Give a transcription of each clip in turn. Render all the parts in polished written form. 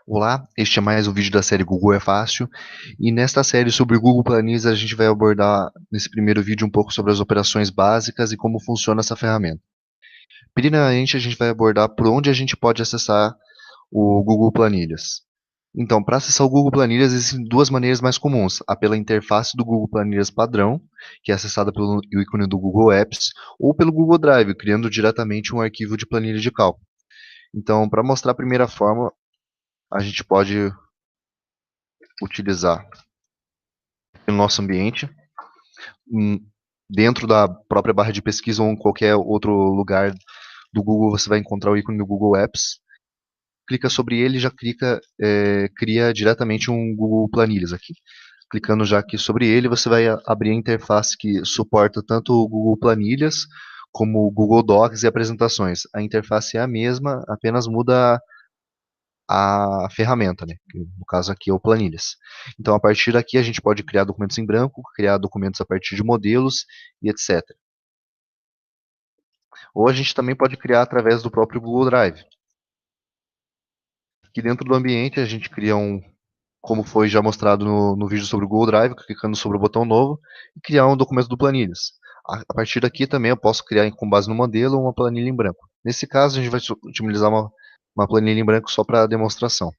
Olá, este é mais um vídeo da série Google é Fácil, e nesta série sobre Google Planilhas a gente vai abordar nesse primeiro vídeo um pouco sobre as operações básicas e como funciona essa ferramenta. Primeiramente a gente vai abordar por onde a gente pode acessar o Google Planilhas. Então, para acessar o Google Planilhas existem duas maneiras mais comuns, a pela interface do Google Planilhas padrão, que é acessada pelo ícone do Google Apps, ou pelo Google Drive, criando diretamente um arquivo de planilha de cálculo. Então, para mostrar a primeira forma, a gente pode utilizar no nosso ambiente, dentro da própria barra de pesquisa ou em qualquer outro lugar do Google, você vai encontrar o ícone do Google Apps. Clica sobre ele e já cria diretamente um Google Planilhas aqui. Clicando já aqui sobre ele, você vai abrir a interface que suporta tanto o Google Planilhas como o Google Docs e apresentações. A interface é a mesma, apenas muda a ferramenta, né? Que no caso aqui é o Planilhas. Então, a partir daqui, a gente pode criar documentos em branco, criar documentos a partir de modelos e etc. Ou a gente também pode criar através do próprio Google Drive. Aqui dentro do ambiente, a gente cria como foi já mostrado no vídeo sobre o Google Drive, clicando sobre o botão novo, e criar um documento do Planilhas. A partir daqui também eu posso criar com base no modelo uma planilha em branco. Nesse caso, a gente vai utilizar uma planilha em branco só para demonstração.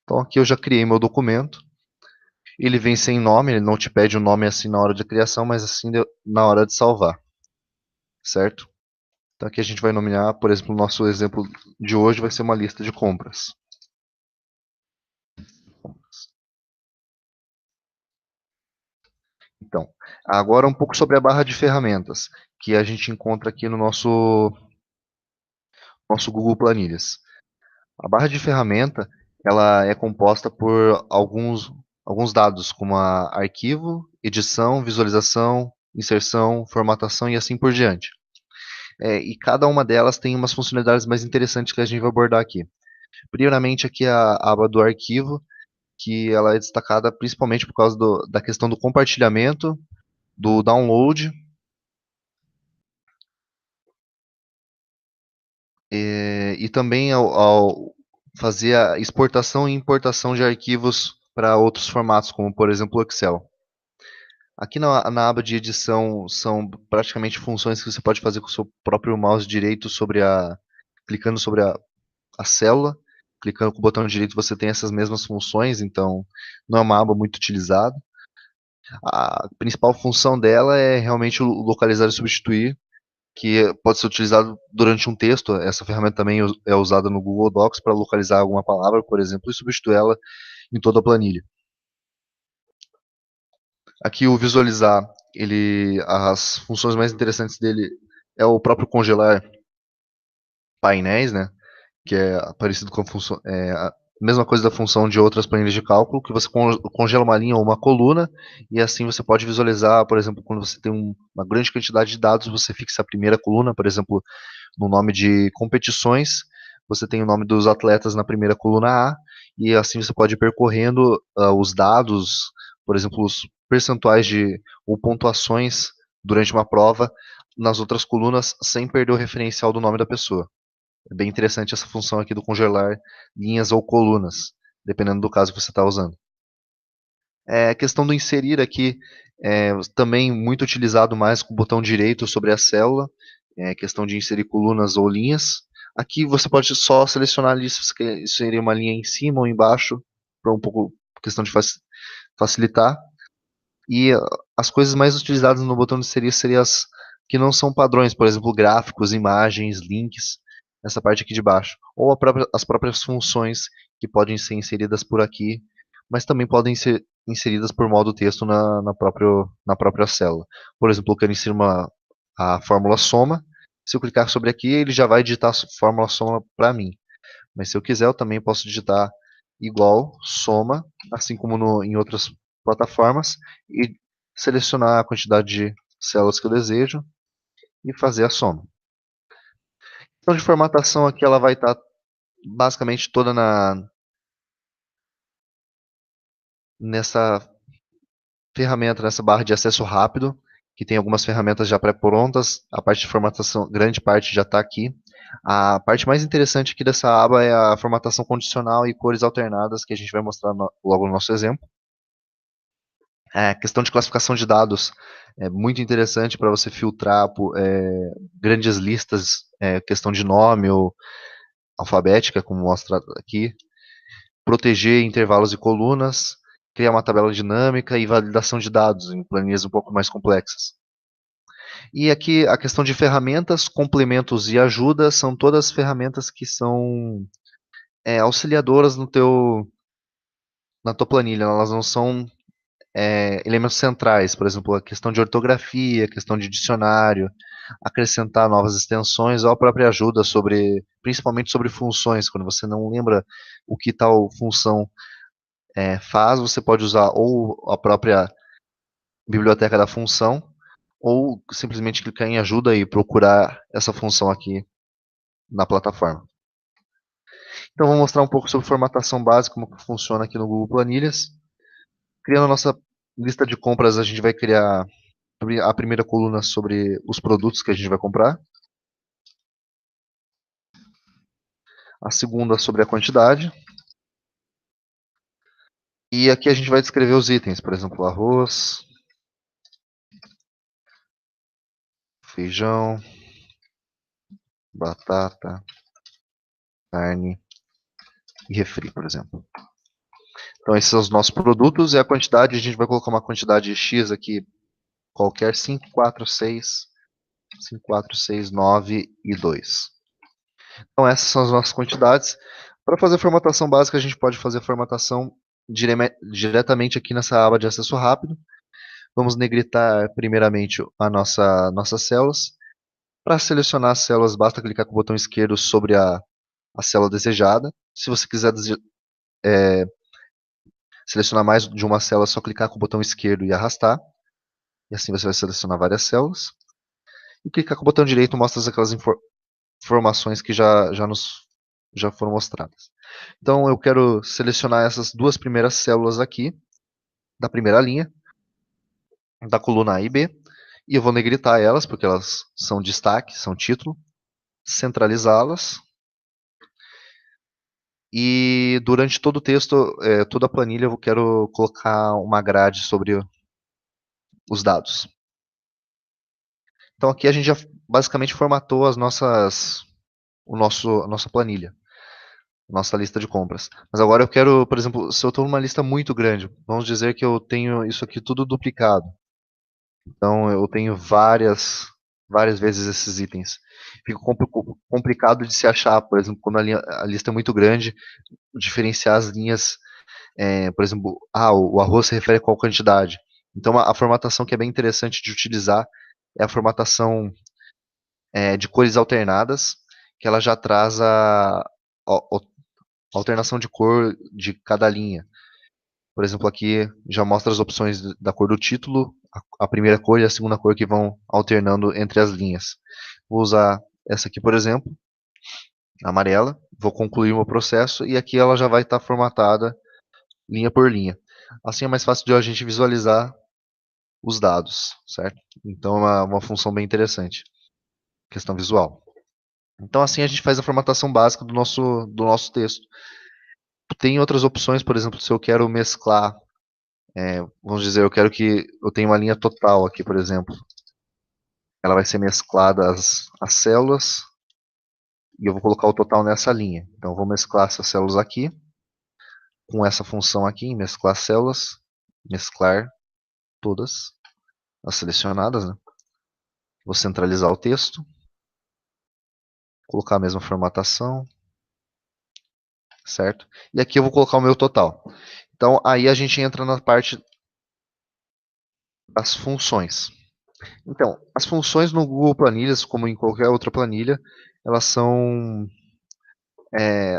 Então aqui eu já criei meu documento. Ele vem sem nome, ele não te pede o nome assim na hora de criação, mas assim na hora de salvar, certo? Então aqui a gente vai nomear, por exemplo, o nosso exemplo de hoje vai ser uma lista de compras. Então, agora um pouco sobre a barra de ferramentas, que a gente encontra aqui no nosso Google Planilhas. A barra de ferramenta, ela é composta por alguns dados, como arquivo, edição, visualização, inserção, formatação e assim por diante. E cada uma delas tem umas funcionalidades mais interessantes que a gente vai abordar aqui. Primeiramente, aqui a aba do arquivo, que ela é destacada principalmente por causa da questão do compartilhamento, do download, e também ao fazer a exportação e importação de arquivos para outros formatos, como por exemplo o Excel. Aqui na aba de edição são praticamente funções que você pode fazer com o seu próprio mouse direito clicando sobre a célula. Clicando com o botão direito você tem essas mesmas funções, então não é uma aba muito utilizada. A principal função dela é realmente o localizar e substituir, que pode ser utilizado durante um texto. Essa ferramenta também é usada no Google Docs para localizar alguma palavra, por exemplo, e substituir ela em toda a planilha. Aqui o visualizar, as funções mais interessantes dele é o próprio congelar painéis, né? Que é parecido com a mesma coisa da função de outras planilhas de cálculo, que você congela uma linha ou uma coluna, e assim você pode visualizar, por exemplo, quando você tem uma grande quantidade de dados, você fixa a primeira coluna, por exemplo, no nome de competições, você tem o nome dos atletas na primeira coluna A, e assim você pode ir percorrendo os dados, por exemplo, os percentuais ou pontuações durante uma prova nas outras colunas, sem perder o referencial do nome da pessoa. É bem interessante essa função aqui do congelar linhas ou colunas, dependendo do caso que você está usando. A questão do inserir aqui também muito utilizado mais com o botão direito sobre a célula, questão de inserir colunas ou linhas. Aqui você pode só selecionar ali se você quer inserir uma linha em cima ou embaixo, para um pouco questão de facilitar. E as coisas mais utilizadas no botão de inserir seriam as que não são padrões, por exemplo, gráficos, imagens, links, essa parte aqui de baixo. Ou as próprias funções que podem ser inseridas por aqui, mas também podem ser inseridas por modo texto na própria célula. Por exemplo, eu quero inserir a fórmula soma. Se eu clicar sobre aqui, ele já vai digitar a fórmula soma para mim. Mas se eu quiser, eu também posso digitar igual, soma, assim como em outras plataformas, e selecionar a quantidade de células que eu desejo e fazer a soma. Então, de formatação aqui, ela vai estar basicamente toda nessa ferramenta, nessa barra de acesso rápido, que tem algumas ferramentas já pré-prontas. A parte de formatação, grande parte já está aqui. A parte mais interessante aqui dessa aba é a formatação condicional e cores alternadas, que a gente vai mostrar logo no nosso exemplo. A questão de classificação de dados é muito interessante para você filtrar grandes listas, questão de nome ou alfabética, como mostra aqui. Proteger intervalos e colunas, criar uma tabela dinâmica e validação de dados em planilhas um pouco mais complexas. E aqui a questão de ferramentas, complementos e ajuda são todas ferramentas que são auxiliadoras na tua planilha. Elas não são elementos centrais, por exemplo, a questão de ortografia, a questão de dicionário, acrescentar novas extensões ou a própria ajuda principalmente sobre funções. Quando você não lembra o que tal função faz, você pode usar ou a própria biblioteca da função ou simplesmente clicar em ajuda e procurar essa função aqui na plataforma. Então, vou mostrar um pouco sobre formatação básica, como funciona aqui no Google Planilhas. Criando a nossa lista de compras, a gente vai criar a primeira coluna sobre os produtos que a gente vai comprar. A segunda sobre a quantidade. E aqui a gente vai descrever os itens, por exemplo, arroz, feijão, batata, carne e refri, por exemplo. Então esses são os nossos produtos e a quantidade, a gente vai colocar uma quantidade X aqui, qualquer 5, 4, 6, 5, 4, 6, 9 e 2. Então essas são as nossas quantidades. Para fazer a formatação básica, a gente pode fazer a formatação diretamente aqui nessa aba de acesso rápido. Vamos negritar primeiramente nossas células. Para selecionar as células, basta clicar com o botão esquerdo sobre a célula desejada. Se você quiser selecionar mais de uma célula, é só clicar com o botão esquerdo e arrastar. E assim você vai selecionar várias células. E clicar com o botão direito mostra aquelas informações que já foram mostradas. Então eu quero selecionar essas duas primeiras células aqui, da primeira linha, da coluna A e B, e eu vou negritar elas, porque elas são destaque, são título, centralizá-las, e durante todo o texto, toda a planilha, eu quero colocar uma grade sobre os dados. Então aqui a gente já basicamente formatou a nossa planilha, nossa lista de compras. Mas agora eu quero, por exemplo, se eu estou numa lista muito grande, vamos dizer que eu tenho isso aqui tudo duplicado. Então eu tenho várias vezes esses itens. Fica complicado de se achar, por exemplo, quando a lista é muito grande, diferenciar as linhas, por exemplo, o arroz se refere a qual quantidade. Então a formatação que é bem interessante de utilizar é a formatação de cores alternadas, que ela já traz a alternação de cor de cada linha. Por exemplo, aqui já mostra as opções da cor do título, a primeira cor e a segunda cor que vão alternando entre as linhas. Vou usar essa aqui, por exemplo, amarela, vou concluir o meu processo e aqui ela já vai estar formatada linha por linha. Assim é mais fácil de a gente visualizar os dados, certo? Então é uma função bem interessante, questão visual. Então assim a gente faz a formatação básica do nosso texto. Tem outras opções, por exemplo, se eu quero mesclar, vamos dizer, eu quero que eu tenha uma linha total aqui, por exemplo. Ela vai ser mesclada as células e eu vou colocar o total nessa linha. Então eu vou mesclar essas células aqui com essa função aqui, em mesclar células, mesclar todas as selecionadas, né? Vou centralizar o texto, colocar a mesma formatação, certo? E aqui eu vou colocar o meu total. Então aí a gente entra na parte das funções. Então, as funções no Google Planilhas, como em qualquer outra planilha, elas são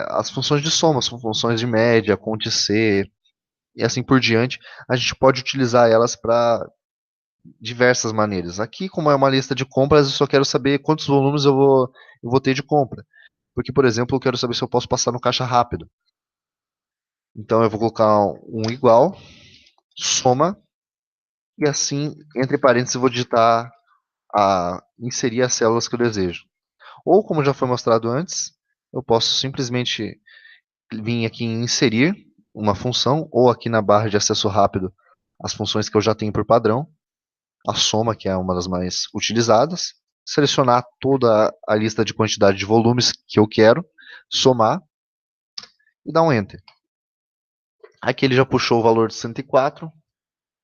as funções de soma, são funções de média, conte C e assim por diante. A gente pode utilizar elas para diversas maneiras. Aqui, como é uma lista de compras, eu só quero saber quantos volumes eu vou ter de compra. Porque, por exemplo, eu quero saber se eu posso passar no caixa rápido. Então eu vou colocar um igual, soma, e assim, entre parênteses, eu vou digitar inserir as células que eu desejo. Ou, como já foi mostrado antes, eu posso simplesmente vir aqui em inserir uma função, ou aqui na barra de acesso rápido, as funções que eu já tenho por padrão, a soma, que é uma das mais utilizadas, selecionar toda a lista de quantidade de volumes que eu quero, somar e dar um Enter. Aqui ele já puxou o valor de 104,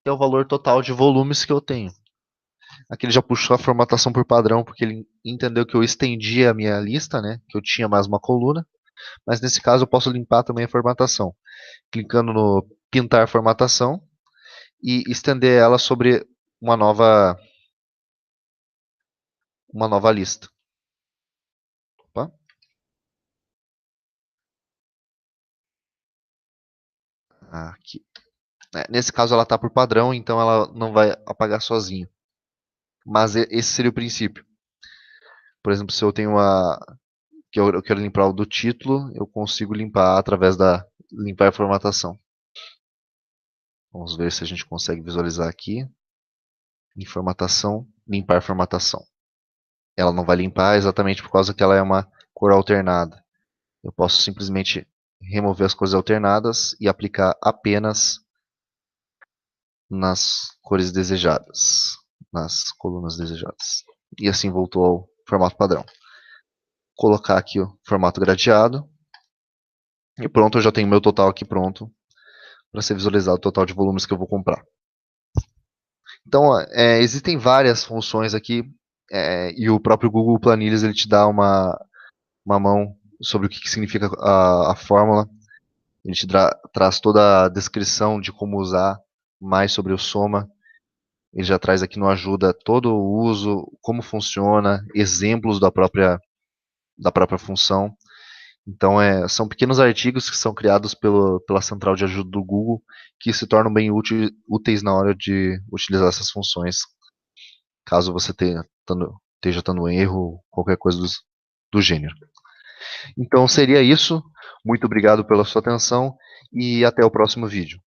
que é o valor total de volumes que eu tenho. Aqui ele já puxou a formatação por padrão, porque ele entendeu que eu estendi a minha lista, né, que eu tinha mais uma coluna, mas nesse caso eu posso limpar também a formatação, clicando no pintar formatação e estender ela sobre uma nova lista. Opa. Aqui. Nesse caso ela está por padrão, então ela não vai apagar sozinha. Mas esse seria o princípio. Por exemplo, se eu tenho que eu quero limpar o do título, eu consigo limpar através da limpar formatação. Vamos ver se a gente consegue visualizar aqui. Em formatação, limpar formatação. Ela não vai limpar exatamente por causa que ela é uma cor alternada. Eu posso simplesmente remover as cores alternadas e aplicar apenas nas cores desejadas, nas colunas desejadas. E assim voltou ao formato padrão. Colocar aqui o formato gradeado. E pronto, eu já tenho meu total aqui pronto para ser visualizado o total de volumes que eu vou comprar. Então, existem várias funções aqui e o próprio Google Planilhas ele te dá uma mão sobre o que significa a fórmula. Ele te traz toda a descrição de como usar, mais sobre o Soma. Ele já traz aqui no Ajuda todo o uso, como funciona, exemplos da própria função. Então, são pequenos artigos que são criados pela central de ajuda do Google que se tornam bem úteis na hora de utilizar essas funções, caso você esteja tendo erro, qualquer coisa do gênero. Então, seria isso. Muito obrigado pela sua atenção e até o próximo vídeo.